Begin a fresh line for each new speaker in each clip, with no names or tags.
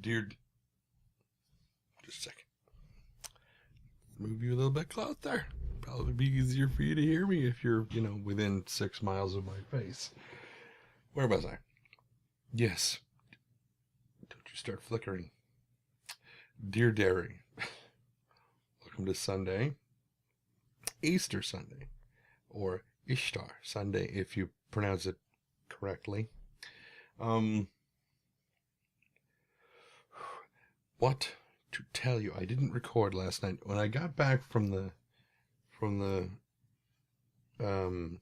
Dear, just a second. Move you a little bit closer. Probably be easier for you to hear me if you're, within 6 miles of my face. Where was I? Yes. Don't you start flickering. Dear Derry, welcome to Sunday, Easter Sunday, or Ishtar Sunday if you pronounce it correctly. What to tell you? I didn't record last night. When I got back from um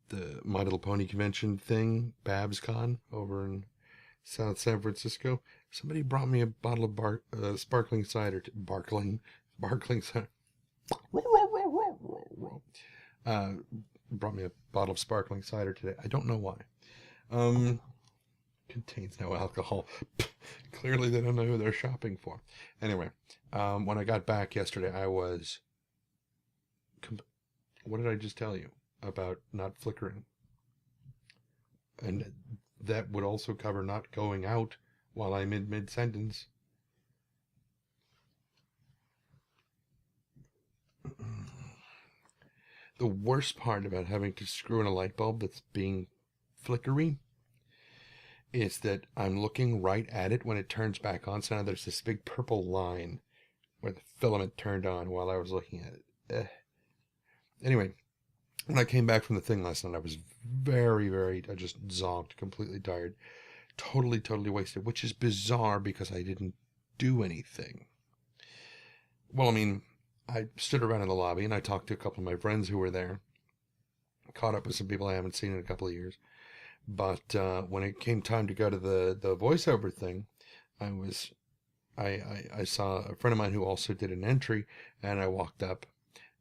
the My Little Pony convention thing, BabsCon over in South San Francisco, somebody brought me a bottle of sparkling cider. Sparkling cider. Uh, Brought me a bottle of sparkling cider today. I don't know why. Um, Contains no alcohol. Clearly, they don't know who they're shopping for. Anyway, when I got back yesterday, I was. What did I just tell you about not flickering? And that would also cover not going out while I'm in mid sentence. The worst part about having to screw in a light bulb that's being flickery is that I'm looking right at it when it turns back on. So now there's this big purple line where the filament turned on while I was looking at it. Anyway, when I came back from the thing last night, I was I just zonked, completely tired, totally wasted, which is bizarre because I didn't do anything. Well, I mean, I stood around in the lobby and I talked to a couple of my friends who were there, caught up with some people I haven't seen in a couple of years. But when it came time to go to the voiceover thing, I saw a friend of mine who also did an entry, and I walked up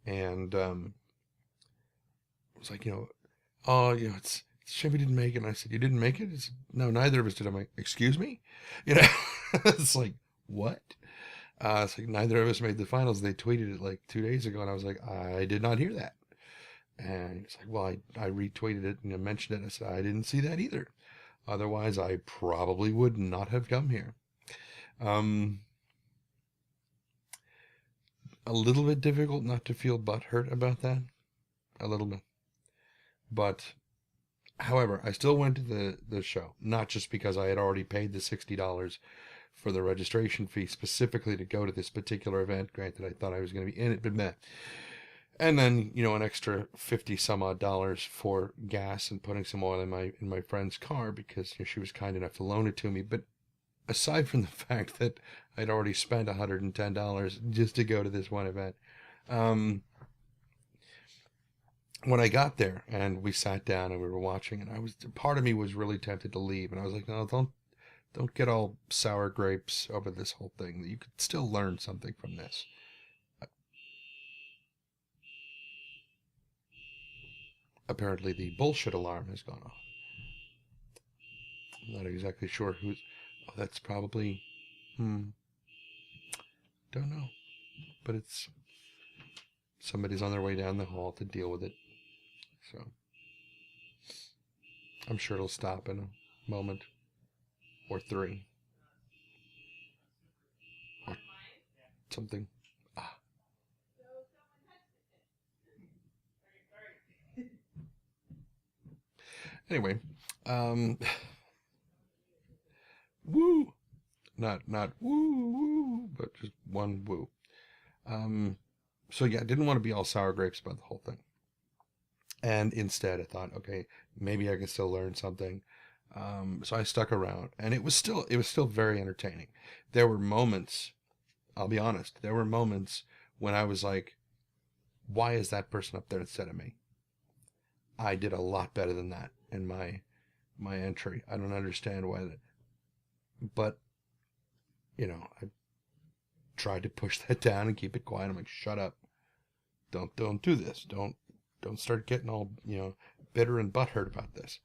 and was like, oh, it's a shame we didn't make it. And I said, you didn't make it? He said, no, neither of us did. I'm like, excuse me? It's like, what? It's like neither of us made the finals. They tweeted it like 2 days ago, and I was like, I did not hear that. And it's like, well, I retweeted it and I mentioned it. I said, I didn't see that either. Otherwise, I probably would not have come here. A little bit difficult not to feel butthurt about that. A little bit. But, however, I still went to the show. Not just because I had already paid the $60 for the registration fee specifically to go to this particular event. Granted, I thought I was going to be in it, but meh. And then, an extra 50 some odd dollars for gas and putting some oil in my friend's car because she was kind enough to loan it to me. But aside from the fact that I'd already spent $110 just to go to this one event, when I got there and we sat down and we were watching, and part of me was really tempted to leave, and I was like, no, don't get all sour grapes over this whole thing. You could still learn something from this. Apparently the bullshit alarm has gone off. I'm not exactly sure who's... Oh, that's probably... Don't know. But it's... Somebody's on their way down the hall to deal with it. So... I'm sure it'll stop in a moment. Or three. Or something. Ah. Anyway, woo, not woo, but just one woo. So yeah, I didn't want to be all sour grapes about the whole thing, and instead I thought, okay, maybe I can still learn something. So I stuck around, and it was still very entertaining. There were moments, I'll be honest, there were moments when I was like, why is that person up there instead of me? I did a lot better than that in my entry. I don't understand why that, but I tried to push that down and keep it quiet. I'm like, shut up. Don't do this. Don't start getting all, bitter and butthurt about this.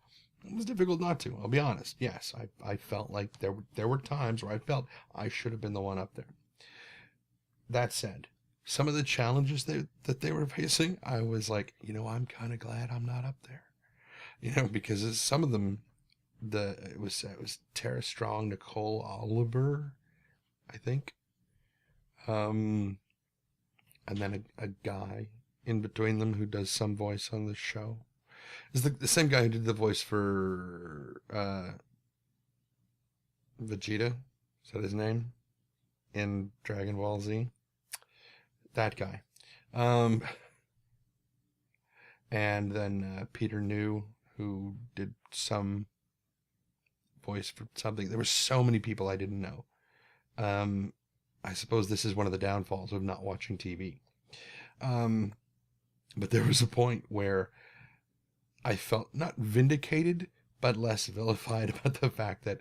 It was difficult not to, I'll be honest. Yes, I felt like there were times where I felt I should have been the one up there. That said, some of the challenges that they were facing, I was like, I'm kind of glad I'm not up there. Because some of them it was Tara Strong, Nicole Oliver, I think. And then a guy in between them who does some voice on the show. It's the same guy who did the voice for Vegeta. Is that his name? In Dragon Ball Z? That guy. And then Peter New, who did some voice for something. There were so many people I didn't know. I suppose this is one of the downfalls of not watching TV. But there was a point where I felt not vindicated, but less vilified about the fact that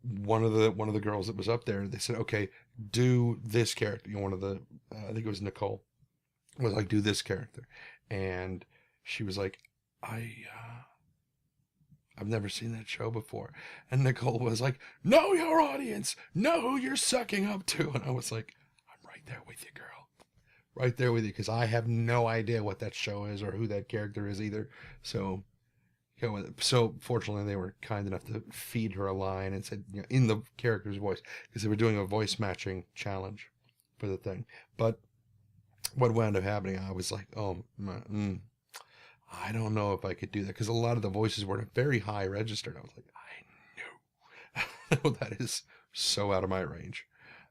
one of the girls that was up there, they said, okay, do this character. You know, one of the, I think it was Nicole, was like, do this character. And she was like, I've never seen that show before. And Nicole was like, know your audience, know who you're sucking up to. And I was like, I'm right there with you, girl. Right there with you, because I have no idea what that show is or who that character is either. So, so fortunately, they were kind enough to feed her a line and said, you know, in the character's voice, because they were doing a voice matching challenge for the thing. But what wound up happening, I was like, oh, I don't know if I could do that, because a lot of the voices were very high registered. I was like, I know that is so out of my range.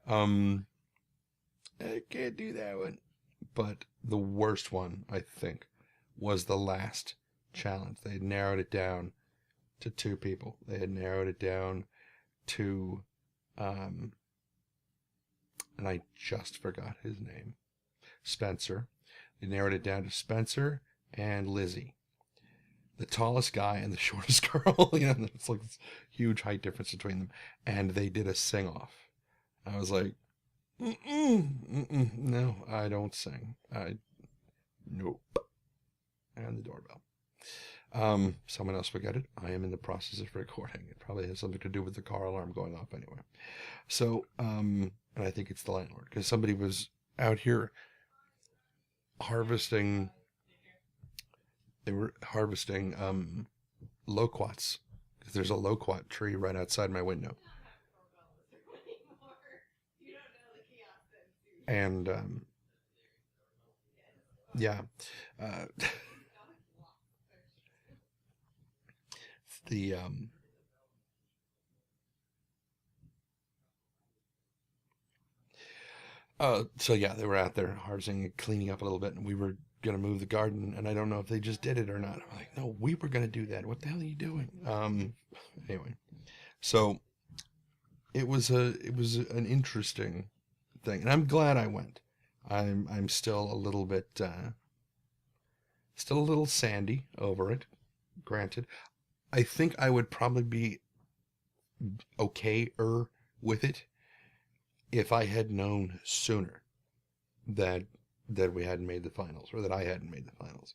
I can't do that one. But the worst one, I think, was the last challenge. They had narrowed it down to 2 people. They had narrowed it down to, and I just forgot his name, Spencer. They narrowed it down to Spencer and Lizzie. The tallest guy and the shortest girl. You know, it's like this huge height difference between them. And they did a sing-off. I was like, no, I don't sing. Nope. And the doorbell. Someone else forgot it. I am in the process of recording. It probably has something to do with the car alarm going off anyway. So, and I think it's the landlord, because somebody was out here harvesting. They were harvesting loquats, because there's a loquat tree right outside my window. And yeah, the so yeah, they were out there harvesting and cleaning up a little bit, and we were gonna move the garden, and I don't know if they just did it or not. I'm like, no, we were gonna do that. What the hell are you doing? Anyway, so it was an interesting thing, and I'm glad I went. I'm still a little bit still a little sandy over it. Granted, I think I would probably be okay-er with it if I had known sooner that we hadn't made the finals, or that I hadn't made the finals.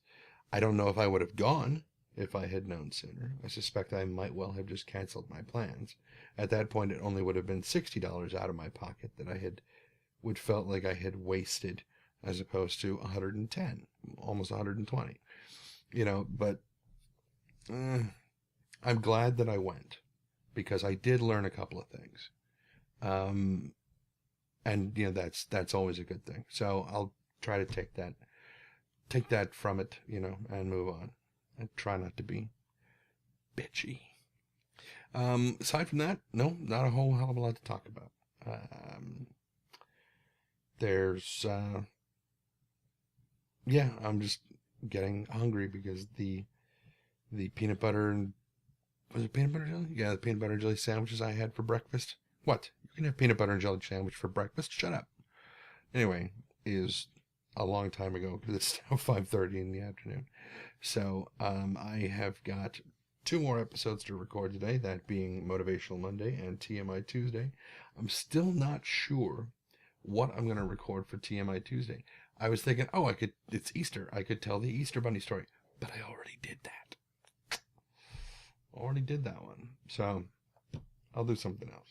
I don't know if I would have gone if I had known sooner. I suspect I might well have just canceled my plans. At that point, it only would have been $60 out of my pocket that I would felt like I had wasted, as opposed to 110, almost 120. You know, but I'm glad that I went, because I did learn a couple of things. And you know, that's always a good thing. So I'll try to take that from it, you know, and move on, and try not to be bitchy. Aside from that, no, not a whole hell of a lot to talk about. There's yeah, I'm just getting hungry, because the peanut butter and, was it peanut butter and jelly? Yeah, the peanut butter and jelly sandwiches I had for breakfast. What? You can have peanut butter and jelly sandwich for breakfast? Shut up. Anyway, is a long time ago, because it's now 5:30 in the afternoon. So I have got 2 more episodes to record today, that being Motivational Monday and TMI Tuesday. I'm still not sure what I'm going to record for TMI Tuesday. I was thinking, oh, it's Easter. I could tell the Easter Bunny story. But I already did that. Already did that one. So I'll do something else.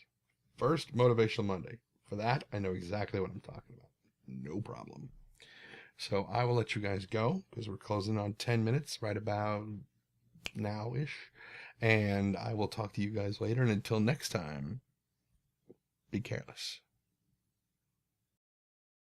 First, Motivational Monday. For that, I know exactly what I'm talking about. No problem. So I will let you guys go, because we're closing on 10 minutes, right about now-ish. And I will talk to you guys later. And until next time, be careless.